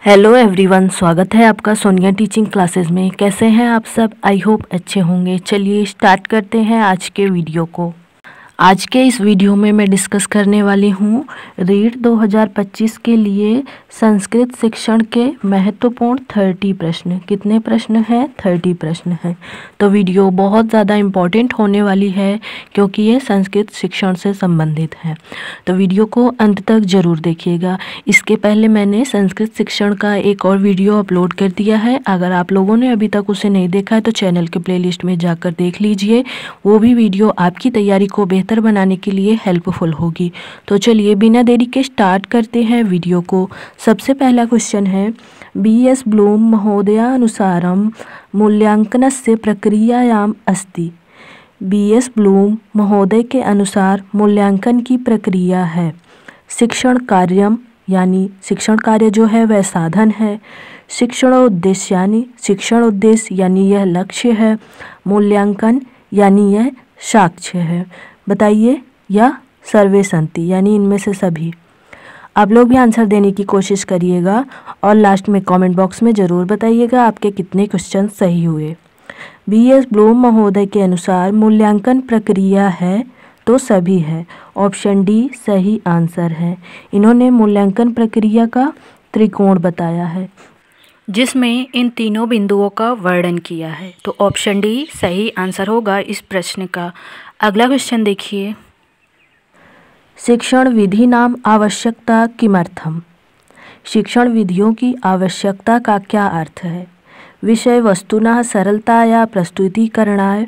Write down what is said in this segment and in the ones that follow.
Hello everyone, स्वागत है आपका सोनिया टीचिंग क्लासेस में। कैसे हैं आप सब? आई होप अच्छे होंगे। चलिए स्टार्ट करते हैं आज के वीडियो को। आज के इस वीडियो में मैं डिस्कस करने वाली हूँ रीट 2025 के लिए संस्कृत शिक्षण के महत्वपूर्ण 30 प्रश्न। कितने प्रश्न हैं? 30 प्रश्न हैं। तो वीडियो बहुत ज़्यादा इम्पॉर्टेंट होने वाली है क्योंकि ये संस्कृत शिक्षण से संबंधित है। तो वीडियो को अंत तक ज़रूर देखिएगा। इसके पहले मैंने संस्कृत शिक्षण का एक और वीडियो अपलोड कर दिया है। अगर आप लोगों ने अभी तक उसे नहीं देखा है तो चैनल के प्लेलिस्ट में जाकर देख लीजिए। वो भी वीडियो आपकी तैयारी को बेहतर बनाने के लिए हेल्पफुल होगी। तो चलिए बिना देरी के स्टार्ट करते हैं वीडियो को। सबसे पहला क्वेश्चन है, बी.एस. ब्लूम महोदयानुसारं मूल्यांकनस्य प्रक्रियायाम् अस्ति। बी.एस. ब्लूम महोदय के अनुसार मूल्यांकन की प्रक्रिया है शिक्षण कार्यम, यानी शिक्षण कार्य जो है वह साधन है। शिक्षणोद्देश्य यानी शिक्षण उद्देश्य यानी यह लक्ष्य है। मूल्यांकन यानी यह साक्ष्य है। बताइए, या सर्वे संति यानी इनमें से सभी। आप लोग भी आंसर देने की कोशिश करिएगा और लास्ट में कमेंट बॉक्स में ज़रूर बताइएगा आपके कितने क्वेश्चन सही हुए। बी.एस. ब्लूम महोदय के अनुसार मूल्यांकन प्रक्रिया है तो सभी है। ऑप्शन डी सही आंसर है। इन्होंने मूल्यांकन प्रक्रिया का त्रिकोण बताया है जिसमें इन तीनों बिंदुओं का वर्णन किया है। तो ऑप्शन डी सही आंसर होगा इस प्रश्न का। अगला क्वेश्चन देखिए, शिक्षण विधि नाम आवश्यकता किमर्थम। शिक्षण विधियों की आवश्यकता का क्या अर्थ है? विषय वस्तुनः सरलताया प्रस्तुतीकरणाय,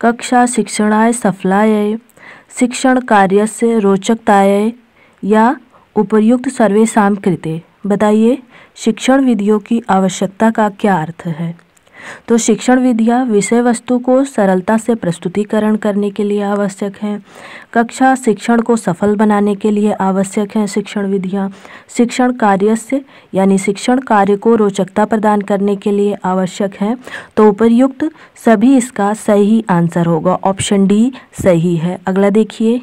कक्षा शिक्षणाय सफलाय, शिक्षण कार्यस्य रोचकताय या उपर्युक्त सर्वेषां कृते। बताइए, शिक्षण विधियों की आवश्यकता का क्या अर्थ है? तो शिक्षण विधियाँ विषय वस्तु को सरलता से प्रस्तुतिकरण करने के लिए आवश्यक हैं। कक्षा शिक्षण को सफल बनाने के लिए आवश्यक हैं शिक्षण विधियाँ। शिक्षण कार्य से यानी शिक्षण कार्य को रोचकता प्रदान करने के लिए आवश्यक हैं। तो उपर्युक्त सभी इसका सही आंसर होगा। ऑप्शन डी सही है। अगला देखिए,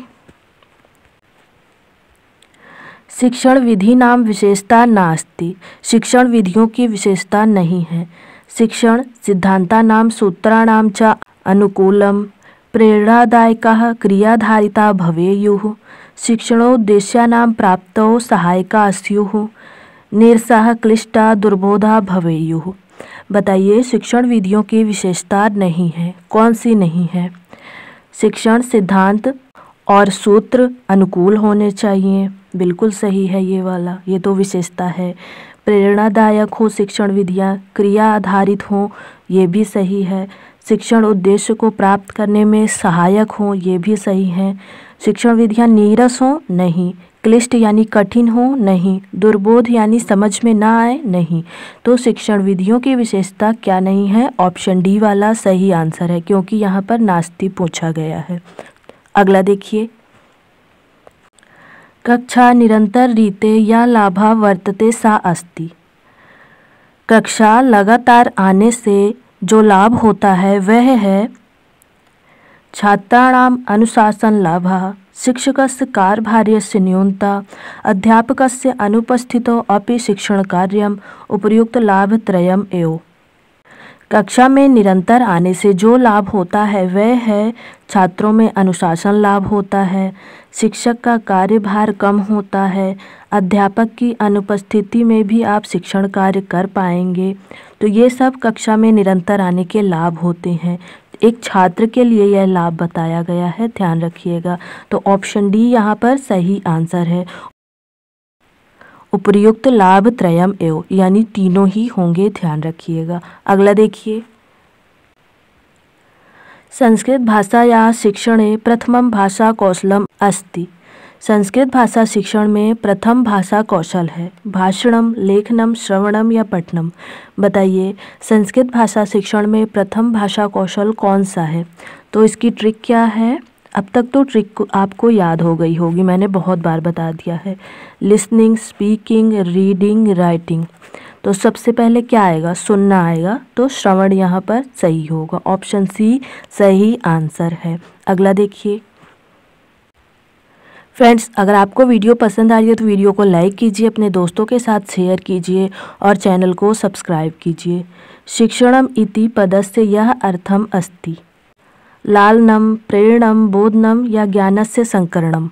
शिक्षण विधि नाम विशेषता नास्ति। शिक्षण विधियों की विशेषता नहीं है। शिक्षण सिद्धांतानां सूत्राणां च अनुकूलं प्रेरणादायकाः क्रियाधारिता भवेयुः। शिक्षणोद्देश्यानां प्राप्तौ सहायका स्युः। नीरसाः क्लिष्टा दुर्बोधा भवेयुः। बताइए, शिक्षण विधियों की विशेषता नहीं है। कौन सी नहीं है? शिक्षण सिद्धांत और सूत्र अनुकूल होने चाहिए। बिल्कुल सही है ये वाला, ये तो विशेषता है। प्रेरणादायक हो शिक्षण विधियाँ, क्रिया आधारित हो, ये भी सही है। शिक्षण उद्देश्य को प्राप्त करने में सहायक हो, ये भी सही है। शिक्षण विधियाँ नीरस हो, नहीं। क्लिष्ट यानी कठिन हो, नहीं। दुर्बोध यानी समझ में ना आए, नहीं। तो शिक्षण विधियों की विशेषता क्या नहीं है? ऑप्शन डी वाला सही आंसर है क्योंकि यहाँ पर नास्ति पूछा गया है। अगला देखिए, कक्षा निरंतर रीते या लाभा वर्तते सा अस्ति। कक्षा लगातार आने से जो लाभ होता है वह है छात्राणाम अनुशासन लाभः, शिक्षकस्य कार्यभारस्य न्यूनता, अध्यापकस्य अनुपस्थितौ अपि शिक्षण कार्यम, उपर्युक्त लाभत्रयम् एव। कक्षा में निरंतर आने से जो लाभ होता है वह है छात्रों में अनुशासन लाभ होता है, शिक्षक का कार्यभार कम होता है, अध्यापक की अनुपस्थिति में भी आप शिक्षण कार्य कर पाएंगे। तो ये सब कक्षा में निरंतर आने के लाभ होते हैं। एक छात्र के लिए यह लाभ बताया गया है, ध्यान रखिएगा। तो ऑप्शन डी यहाँ पर सही आंसर है। उपर्युक्त लाभ त्रयम एव यानी तीनों ही होंगे, ध्यान रखिएगा। अगला देखिए, संस्कृत भाषायाः शिक्षणे प्रथमं भाषा कौशलम अस्ति। संस्कृत भाषा शिक्षण में प्रथम भाषा कौशल है भाषणम, लेखनम, श्रवणम या पठनम। बताइए, संस्कृत भाषा शिक्षण में प्रथम भाषा कौशल कौन सा है? तो इसकी ट्रिक क्या है? अब तक तो ट्रिक आपको याद हो गई होगी, मैंने बहुत बार बता दिया है। Listening, speaking, reading, writing. तो सबसे पहले क्या आएगा? सुनना आएगा। तो श्रवण यहाँ पर सही होगा। ऑप्शन सी सही आंसर है। अगला देखिए, फ्रेंड्स, अगर आपको वीडियो पसंद आ रही है तो वीडियो को लाइक कीजिए, अपने दोस्तों के साथ शेयर कीजिए और चैनल को सब्सक्राइब कीजिए। शिक्षणम इति पदस्य यह अर्थम अस्ति लालनम, प्रेरणम, बोधनम या ज्ञानस्य संकरणम।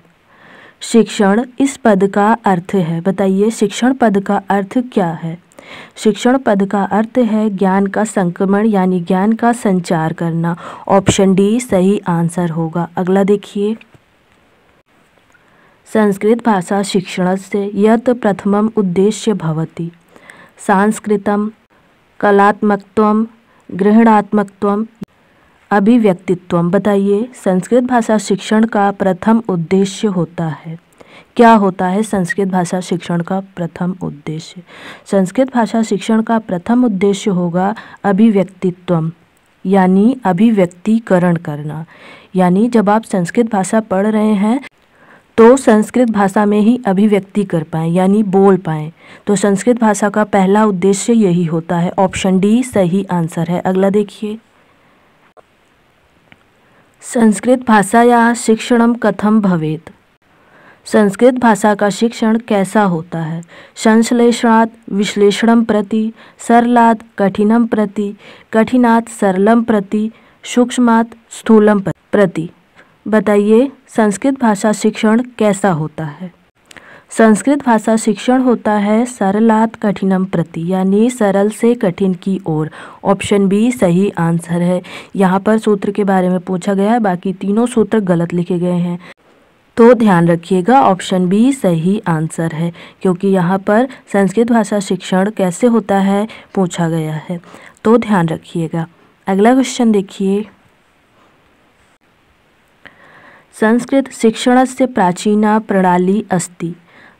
शिक्षण इस पद का अर्थ है। बताइए शिक्षण पद का अर्थ क्या है? शिक्षण पद का अर्थ है ज्ञान का संक्रमण यानी ज्ञान का संचार करना। ऑप्शन डी सही आंसर होगा। अगला देखिए, संस्कृत भाषा शिक्षणस्य यत् प्रथमम् उद्देश्य भवति सांस्कृतम, कलात्मकत्वम, गृहणात्मकत्वम, अभिव्यक्तित्वम। बताइए संस्कृत भाषा शिक्षण का प्रथम उद्देश्य होता है। क्या होता है संस्कृत भाषा शिक्षण का प्रथम उद्देश्य? संस्कृत भाषा शिक्षण का प्रथम उद्देश्य होगा अभिव्यक्तित्वम यानी अभिव्यक्तिकरण करना। यानी जब आप संस्कृत भाषा पढ़ रहे हैं तो संस्कृत भाषा में ही अभिव्यक्ति कर पाएँ यानी बोल पाएँ। तो संस्कृत भाषा का पहला उद्देश्य यही होता है। ऑप्शन डी सही आंसर है। अगला देखिए, संस्कृत भाषायाः शिक्षणं कथं भवेत्? संस्कृत भाषा का शिक्षण कैसा होता है? संश्लेषणात् विश्लेषणं प्रति, सरलात् कठिनं प्रति, कठिनात् सरलं प्रति, सूक्ष्मात् स्थूलं प्रति। बताइए संस्कृत भाषा शिक्षण कैसा होता है? संस्कृत भाषा शिक्षण होता है सरलात् कठिनम प्रति यानी सरल से कठिन की ओर। ऑप्शन बी सही आंसर है। यहाँ पर सूत्र के बारे में पूछा गया है, बाकी तीनों सूत्र गलत लिखे गए हैं, तो ध्यान रखिएगा ऑप्शन बी सही आंसर है, क्योंकि यहाँ पर संस्कृत भाषा शिक्षण कैसे होता है पूछा गया है, तो ध्यान रखिएगा। अगला क्वेश्चन देखिए, संस्कृत शिक्षणस्य प्राचीना प्रणाली अस्ति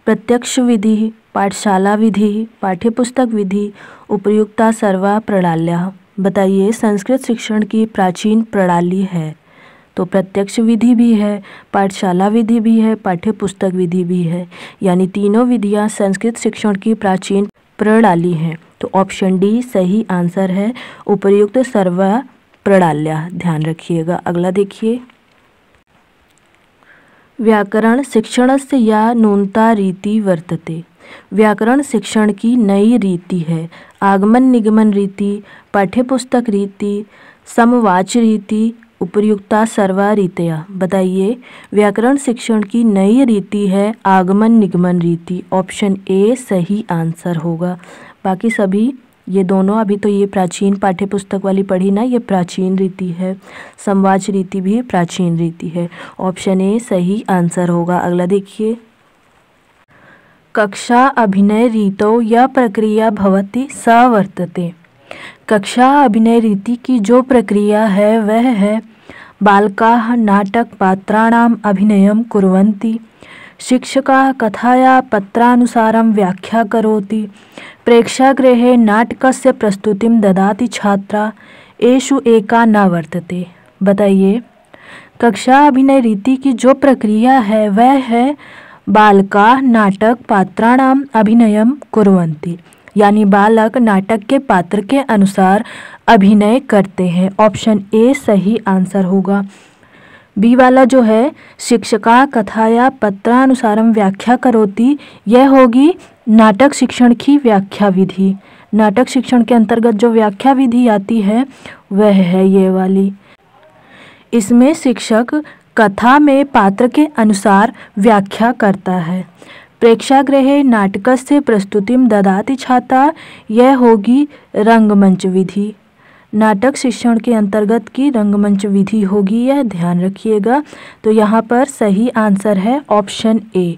प्रत्यक्ष विधि, पाठशाला विधि, पाठ्यपुस्तक विधि, उपयुक्ता सर्वा प्रणाल्याः। बताइए संस्कृत शिक्षण की प्राचीन प्रणाली है तो प्रत्यक्ष विधि भी है, पाठशाला विधि भी है, पाठ्यपुस्तक विधि भी है, यानी तीनों विधियां संस्कृत शिक्षण की प्राचीन प्रणाली हैं। तो ऑप्शन डी सही आंसर है, उपयुक्त सर्वा प्रणाल्याः। ध्यान रखिएगा। अगला देखिए, व्याकरण शिक्षणस्य या नूतना रीति वर्तते। व्याकरण शिक्षण की नई रीति है। आगमन निगमन रीति, पाठ्यपुस्तक रीति, समवाच रीति, उपयुक्ता सर्वा रीतया। बताइए व्याकरण शिक्षण की नई रीति है आगमन निगमन रीति। ऑप्शन ए सही आंसर होगा। बाकी सभी ये दोनों, अभी तो ये प्राचीन पाठ्यपुस्तक वाली पढ़ी ना, ये प्राचीन रीति है। समवाच रीति भी प्राचीन रीति है। ऑप्शन ए सही आंसर होगा। अगला देखिए, कक्षा अभिनय रीतौ यह प्रक्रिया भवति स वर्तते। कक्षा अभिनय रीति की जो प्रक्रिया है वह है बालकाः नाटक पात्राणाम् अभिनयं कुर्वन्ति, शिक्षकः कथाया पत्रानुसारं व्याख्या करोति, प्रेक्षागृहे नाटकस्य प्रस्तुतिं ददाति छात्रा, एषु एका न वर्तते। बताइए कक्षा अभिनय रीति की जो प्रक्रिया है वह है बालकाः नाटक पात्राणाम् अभिनयं कुर्वन्ति, यानी बालक नाटक के पात्र के अनुसार अभिनय करते हैं। ऑप्शन ए सही आंसर होगा। बी वाला जो है शिक्षका कथाया पत्रानुसारम व्याख्या करोति, यह होगी नाटक शिक्षण की व्याख्या विधि। नाटक शिक्षण के अंतर्गत जो व्याख्या विधि आती है वह है ये वाली। इसमें शिक्षक कथा में पात्र के अनुसार व्याख्या करता है। प्रेक्षागृहे नाटकस्य प्रस्तुतिं ददाति छात्रा, यह होगी रंगमंच विधि। नाटक शिक्षण के अंतर्गत की रंगमंच विधि होगी, यह ध्यान रखिएगा। तो यहाँ पर सही आंसर है ऑप्शन ए।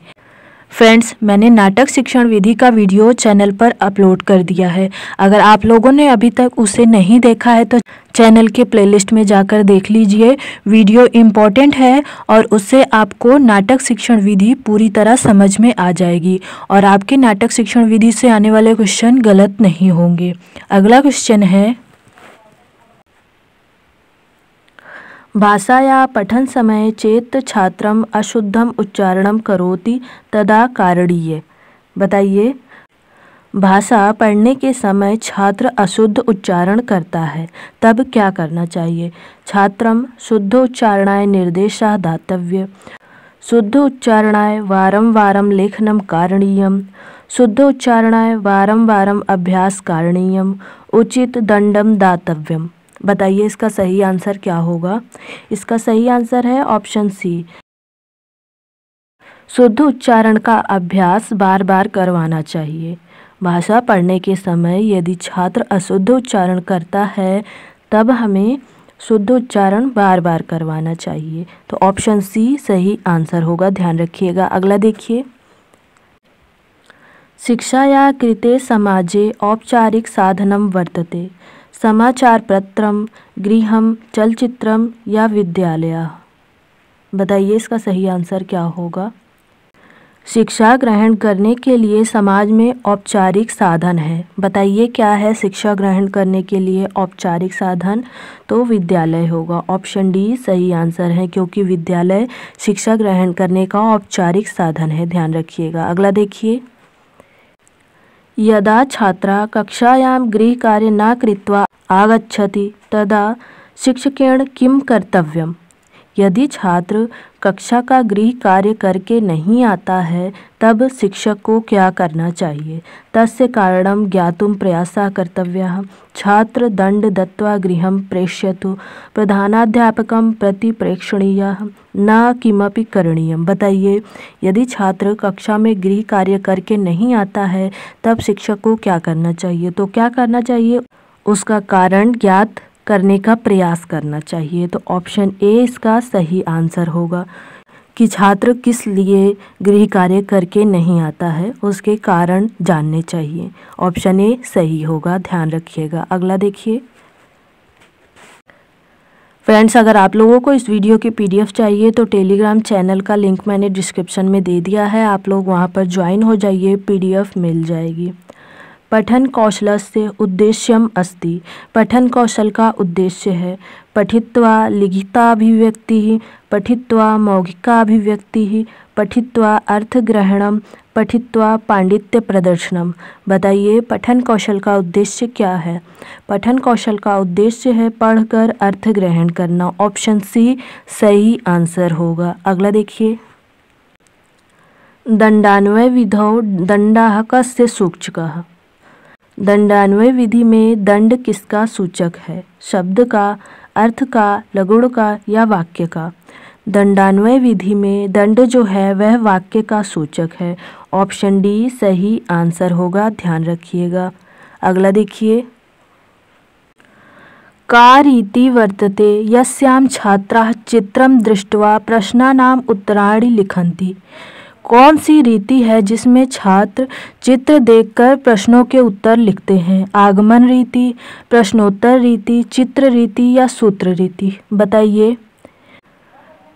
फ्रेंड्स, मैंने नाटक शिक्षण विधि का वीडियो चैनल पर अपलोड कर दिया है। अगर आप लोगों ने अभी तक उसे नहीं देखा है तो चैनल के प्लेलिस्ट में जाकर देख लीजिए। वीडियो इम्पॉर्टेंट है और उससे आपको नाटक शिक्षण विधि पूरी तरह समझ में आ जाएगी और आपके नाटक शिक्षण विधि से आने वाले क्वेश्चन गलत नहीं होंगे। अगला क्वेश्चन है, भाषाया पठन समय चेत छात्रम अशुद्धम उच्चारणम करोति तदा कारणीय। बताइए भाषा पढ़ने के समय छात्र अशुद्ध उच्चारण करता है तब क्या करना चाहिए? छात्रम शुद्ध उच्चारणाय निर्देशः दातव्य, शुद्ध उच्चारणाय वारं वारं लेखनं कारणीयम्, शुद्ध उच्चारणाय वारं वारं अभ्यास कारणीयम्, उचित दंडम दातव्यम। बताइए इसका सही आंसर क्या होगा। इसका सही आंसर है ऑप्शन सी, शुद्ध उच्चारण का अभ्यास बार बार करवाना चाहिए। भाषा पढ़ने के समय यदि छात्र अशुद्ध उच्चारण करता है तब हमें शुद्ध उच्चारण बार बार करवाना चाहिए। तो ऑप्शन सी सही आंसर होगा, ध्यान रखिएगा। अगला देखिए, शिक्षाया कृते समाजे औपचारिक साधनं वर्तते, समाचारपत्रं, गृहं, चलचित्रं या विद्यालयः। बताइए इसका सही आंसर क्या होगा। शिक्षा ग्रहण करने के लिए समाज में औपचारिक साधन है। बताइए क्या है शिक्षा ग्रहण करने के लिए औपचारिक साधन। तो विद्यालय होगा। ऑप्शन डी सही आंसर है, क्योंकि विद्यालय शिक्षा ग्रहण करने का औपचारिक साधन है, ध्यान रखिएगा। अगला देखिए, यदा छात्रा कक्षायां गृहकार्य न कृत्वा आगच्छति तदा शिक्षकेण किं कर्तव्यम्। यदि छात्र कक्षा का गृह कार्य करके नहीं आता है तब शिक्षक को क्या करना चाहिए। तस्य कारणं ज्ञातुं प्रयासः कर्तव्यः, छात्र दंड दत्वा गृहं प्रेष्यतु, प्रधानाध्यापकं प्रति प्रेक्षणीयः, न किमपि करणीयम्। बताइए यदि छात्र कक्षा में गृह कार्य करके नहीं आता है तब शिक्षक को क्या करना चाहिए। तो क्या करना चाहिए, उसका कारण ज्ञात करने का प्रयास करना चाहिए। तो ऑप्शन ए इसका सही आंसर होगा कि छात्र किस लिए गृह कार्य करके नहीं आता है, उसके कारण जानने चाहिए। ऑप्शन ए सही होगा, ध्यान रखिएगा। अगला देखिए फ्रेंड्स, अगर आप लोगों को इस वीडियो की पीडीएफ चाहिए तो टेलीग्राम चैनल का लिंक मैंने डिस्क्रिप्शन में दे दिया है, आप लोग वहां पर ज्वाइन हो जाइए, पीडीएफ मिल जाएगी। पठन कौशलस्य उद्देश्यम अस्ति, पठन कौशल का उद्देश्य है पठित्वा लिखिताभिव्यक्तिः, पठित्वा मौखिकाभिव्यक्तिः, पठित्वा अर्थग्रहणम, पठित्वा पांडित्य प्रदर्शनम। बताइए पठन कौशल का उद्देश्य क्या है। पठन कौशल का उद्देश्य है पढ़कर अर्थ ग्रहण करना। ऑप्शन सी सही आंसर होगा। अगला देखिए, दंडान्वय विधौ दंडाः कस्य सूचकः। दंडान्वय विधि में दंड किसका सूचक है, शब्द का, अर्थ का, लघुड़ का या वाक्य का। दंडान्वय विधि में दंड जो है वह वाक्य का सूचक है। ऑप्शन डी सही आंसर होगा, ध्यान रखिएगा। अगला देखिए, का रीति वर्तते यस्यां छात्राः चित्रं दृष्ट्वा प्रश्नानाम् उत्तराणि लिखन्ति। कौन सी रीति है जिसमें छात्र चित्र देखकर प्रश्नों के उत्तर लिखते हैं। आगमन रीति, प्रश्नोत्तर रीति, चित्र रीति या सूत्र रीति। बताइए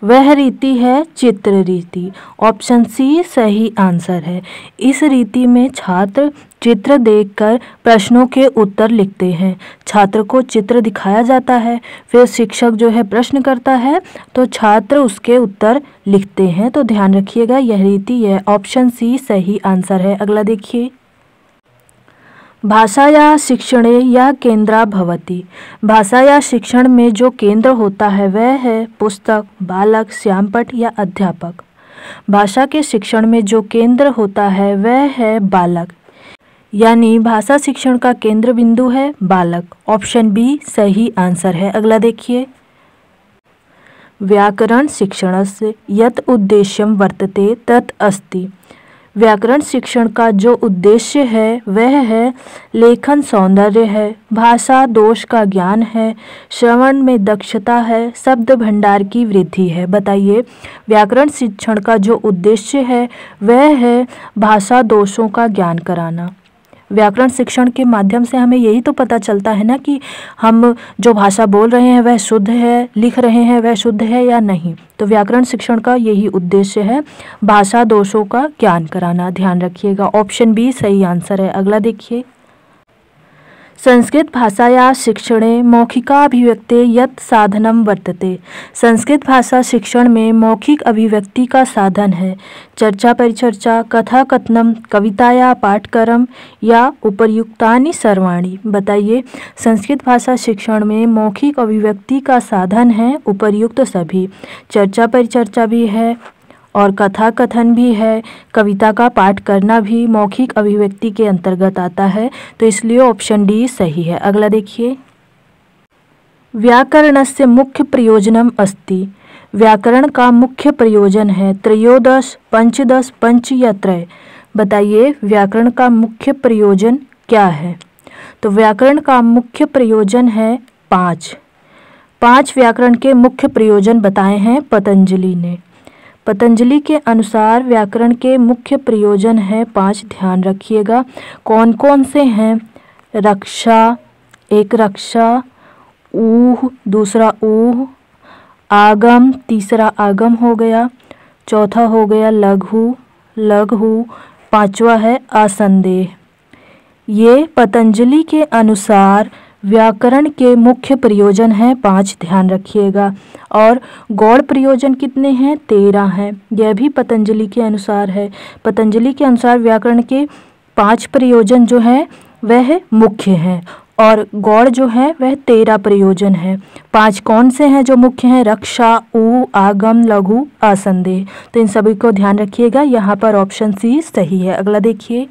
वह रीति है चित्र रीति। ऑप्शन सी सही आंसर है। इस रीति में छात्र चित्र देखकर प्रश्नों के उत्तर लिखते हैं। छात्र को चित्र दिखाया जाता है, फिर शिक्षक जो है प्रश्न करता है तो छात्र उसके उत्तर लिखते हैं। तो ध्यान रखिएगा यह रीति है। ऑप्शन सी सही आंसर है। अगला देखिए, भाषाया शिक्षणे या केंद्रा भवति। भाषा या शिक्षण में जो केंद्र होता है वह है पुस्तक, बालक, श्यामपट्ट या अध्यापक। भाषा के शिक्षण में जो केंद्र होता है वह है बालक, यानी भाषा शिक्षण का केंद्र बिंदु है बालक। ऑप्शन बी सही आंसर है। अगला देखिए, व्याकरण शिक्षणस्य यत् उद्देश्यं वर्तते तत् अस्ति। व्याकरण शिक्षण का जो उद्देश्य है वह है लेखन सौंदर्य है, भाषा दोष का ज्ञान है, श्रवण में दक्षता है, शब्द भंडार की वृद्धि है। बताइए व्याकरण शिक्षण का जो उद्देश्य है वह है भाषा दोषों का ज्ञान कराना। व्याकरण शिक्षण के माध्यम से हमें यही तो पता चलता है ना कि हम जो भाषा बोल रहे हैं वह शुद्ध है, लिख रहे हैं वह शुद्ध है या नहीं। तो व्याकरण शिक्षण का यही उद्देश्य है, भाषा दोषों का ज्ञान कराना। ध्यान रखिएगा। ऑप्शन बी सही आंसर है। अगला देखिए, संस्कृत भाषाया शिक्षणे मौखिकाभिव्यक्ते यत् साधनं वर्तते। संस्कृत भाषा शिक्षण में मौखिक अभिव्यक्ति का साधन है चर्चा परिचर्चा, कथा कथनम, कविताया पाठकरम या उपर्युक्तानि सर्वाणि। बताइए संस्कृत भाषा शिक्षण में मौखिक अभिव्यक्ति का साधन है उपर्युक्त सभी। चर्चा परिचर्चा भी है और कथा कथन भी है, कविता का पाठ करना भी मौखिक अभिव्यक्ति के अंतर्गत आता है, तो इसलिए ऑप्शन डी सही है। अगला देखिए, व्याकरणस्य मुख्य प्रयोजनम अस्ति। व्याकरण का मुख्य प्रयोजन है त्रयोदश, पंचदश, पंच या त्रय। बताइए व्याकरण का मुख्य प्रयोजन क्या है? तो व्याकरण का मुख्य प्रयोजन है 5। 5 व्याकरण के मुख्य प्रयोजन बताए हैं पतंजलि ने। पतंजलि के अनुसार व्याकरण के मुख्य प्रयोजन है 5, ध्यान रखिएगा। कौन कौन से हैं? रक्षा, एक रक्षा, ऊह, दूसरा ऊह, आगम, तीसरा आगम हो गया, चौथा हो गया लघु, लघु, पांचवा है असंदेह। ये पतंजलि के अनुसार व्याकरण के मुख्य प्रयोजन हैं 5, ध्यान रखिएगा। और गौड़ प्रयोजन कितने हैं? 13 हैं। यह भी पतंजलि के अनुसार है। पतंजलि के अनुसार व्याकरण के 5 प्रयोजन जो हैं वह मुख्य हैं और गौड़ जो है वह 13 प्रयोजन है। 5 कौन से हैं जो मुख्य हैं? रक्षा, ऊ, आगम, लघु, असंदेह। तो इन सभी को ध्यान रखिएगा। यहाँ पर ऑप्शन सी सही है। अगला देखिए,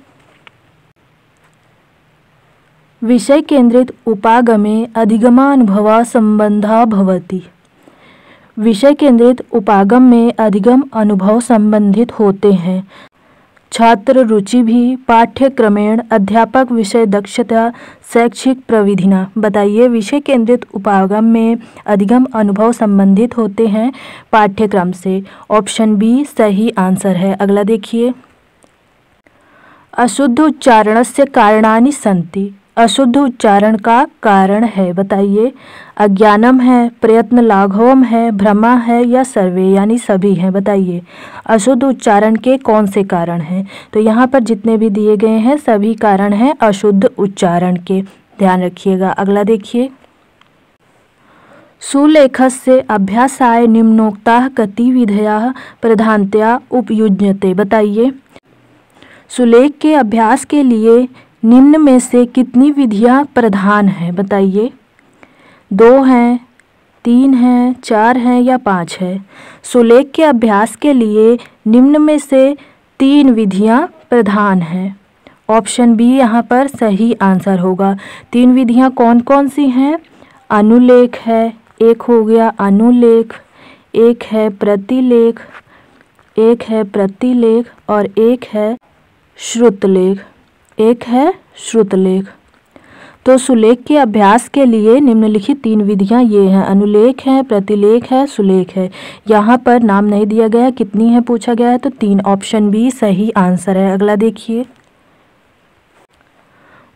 विषय केंद्रित उपागमे अधिगमानुभवा संबंधा भवति। विषय केंद्रित उपागम में अधिगम अनुभव संबंधित होते हैं। छात्र रुचि भी, पाठ्यक्रमेण, अध्यापक विषय दक्षता, शैक्षिक प्रविधिना। बताइए विषय केंद्रित उपागम में अधिगम अनुभव संबंधित होते हैं पाठ्यक्रम से। ऑप्शन बी सही आंसर है। अगला देखिए, अशुद्ध उच्चारणस्य कारणानि सन्ति। अशुद्ध उच्चारण का कारण है। बताइए अज्ञानम है, प्रयत्न लाघवम है, भ्रमा है या सर्वे यानी सभी हैं। बताइए अशुद्ध उच्चारण के कौन से कारण हैं? तो यहाँ पर जितने भी दिए गए हैं सभी कारण हैं अशुद्ध उच्चारण के, ध्यान रखिएगा। अगला देखिए, सुलेखस्य अभ्यासाय निम्नोक्ताः गतिविधयः प्रधानतया उपयुज्यते। बताइए सुलेख के अभ्यास के लिए निम्न में से कितनी विधियां प्रधान हैं? बताइए 2 हैं, 3 हैं, 4 हैं या 5 है? सुलेख के अभ्यास के लिए निम्न में से 3 विधियां प्रधान हैं। ऑप्शन बी यहाँ पर सही आंसर होगा। 3 विधियां कौन कौन सी हैं? अनुलेख है, एक हो गया अनुलेख, एक है प्रतिलेख, एक है प्रतिलेख और एक है श्रुतलेख, एक है श्रुतलेख। तो सुलेख के अभ्यास के लिए निम्नलिखित 3 विधियां ये हैं, अनुलेख है, प्रतिलेख है, सुलेख है। यहाँ पर नाम नहीं दिया गया है, कितनी है पूछा गया है, तो 3। ऑप्शन बी सही आंसर है। अगला देखिए,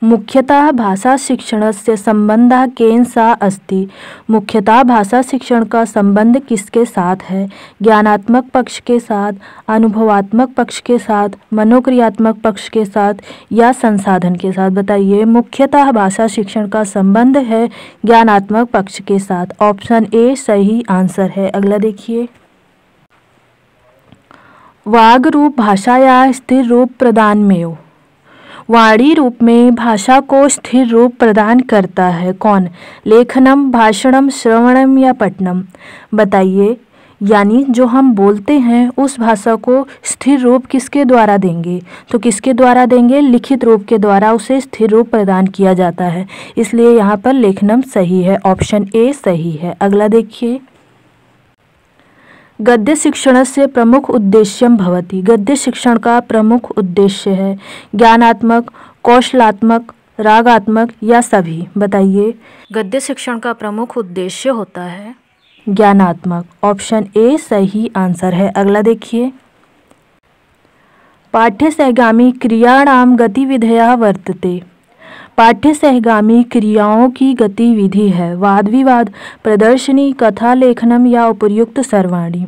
मुख्यतः भाषा शिक्षणस्य संबंधः केन सा अस्ति। मुख्यतः भाषा शिक्षण का संबंध किसके साथ है? ज्ञानात्मक पक्ष के साथ, अनुभवात्मक पक्ष के साथ, मनोक्रियात्मक पक्ष के साथ या संसाधन के साथ। बताइए मुख्यतः भाषा शिक्षण का संबंध है ज्ञानात्मक पक्ष के साथ। ऑप्शन ए सही आंसर है। अगला देखिए, वाग रूप भाषाया स्थिर रूप प्रदान में। वाणी रूप में भाषा को स्थिर रूप प्रदान करता है कौन? लेखनम, भाषणम, श्रवणम या पठनम। बताइए यानी जो हम बोलते हैं उस भाषा को स्थिर रूप किसके द्वारा देंगे? तो किसके द्वारा देंगे? लिखित रूप के द्वारा उसे स्थिर रूप प्रदान किया जाता है, इसलिए यहाँ पर लेखनम सही है। ऑप्शन ए सही है। अगला देखिए, गद्य शिक्षणस्य प्रमुख उद्देश्यम भवति। गद्य शिक्षण का प्रमुख उद्देश्य है ज्ञानात्मक, कौशलात्मक, रागात्मक या सभी। बताइए गद्य शिक्षण का प्रमुख उद्देश्य होता है ज्ञानात्मक। ऑप्शन ए सही आंसर है। अगला देखिए, पाठ्यसहगामी क्रियाणाम गतिविधयः वर्तते। पाठ्यसहगामी क्रियाओं की गतिविधि है वाद विवाद, प्रदर्शनी, कथा लेखनम या उपर्युक्त सर्वाणी।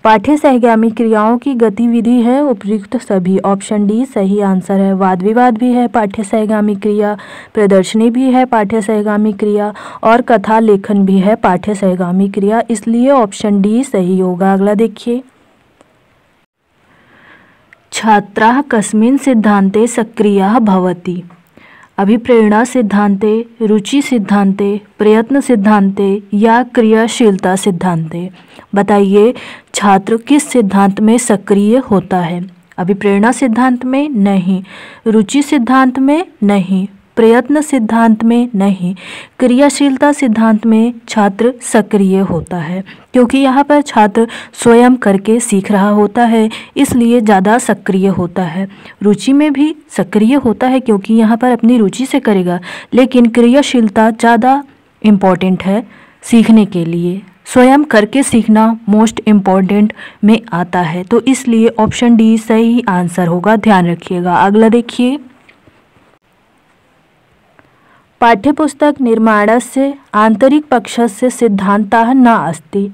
पाठ्यसहगामी क्रियाओं की गतिविधि है उपर्युक्त सभी। ऑप्शन डी सही आंसर है। वाद विवाद भी है पाठ्यसहगामी क्रिया, प्रदर्शनी भी है पाठ्यसहगामी क्रिया और कथा लेखन भी है पाठ्यसहगामी क्रिया, इसलिए ऑप्शन डी सही होगा। अगला देखिए, छात्राः कस्मिन् सिद्धान्ते सक्रियाः भवति। अभिप्रेरणा सिद्धांते, रुचि सिद्धांते, प्रयत्न सिद्धांते या क्रियाशीलता सिद्धांते। बताइए छात्र किस सिद्धांत में सक्रिय होता है? अभिप्रेरणा सिद्धांत में नहीं, रुचि सिद्धांत में नहीं, प्रयत्न सिद्धांत में नहीं, क्रियाशीलता सिद्धांत में छात्र सक्रिय होता है, क्योंकि यहाँ पर छात्र स्वयं करके सीख रहा होता है, इसलिए ज़्यादा सक्रिय होता है। रुचि में भी सक्रिय होता है क्योंकि यहाँ पर अपनी रुचि से करेगा, लेकिन क्रियाशीलता ज़्यादा इम्पॉर्टेंट है सीखने के लिए। स्वयं करके सीखना मोस्ट इम्पॉर्टेंट में आता है, तो इसलिए ऑप्शन डी सही आंसर होगा, ध्यान रखिएगा। अगला देखिए, पाठ्यपुस्तक निर्माणस्य आंतरिक पक्षस्य सिद्धांतः न अस्ति।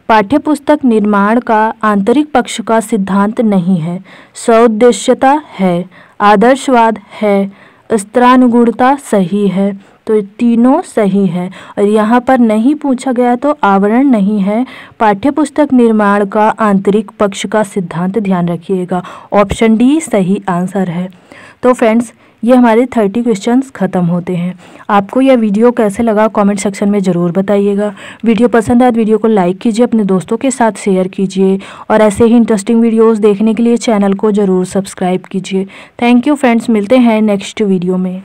पाठ्यपुस्तक निर्माण का आंतरिक पक्ष का सिद्धांत नहीं है। सौद्देश्यता है, आदर्शवाद है, स्त्रानुगुणता सही है, तो तीनों सही है। और यहाँ पर नहीं पूछा गया तो आवरण नहीं है। पाठ्यपुस्तक निर्माण का आंतरिक पक्ष का सिद्धांत, ध्यान रखिएगा, ऑप्शन डी सही आंसर है। तो फ्रेंड्स, ये हमारे 30 क्वेश्चंस ख़त्म होते हैं। आपको यह वीडियो कैसे लगा कमेंट सेक्शन में ज़रूर बताइएगा। वीडियो पसंद आए तो वीडियो को लाइक कीजिए, अपने दोस्तों के साथ शेयर कीजिए और ऐसे ही इंटरेस्टिंग वीडियोस देखने के लिए चैनल को ज़रूर सब्सक्राइब कीजिए। थैंक यू फ्रेंड्स, मिलते हैं नेक्स्ट वीडियो में।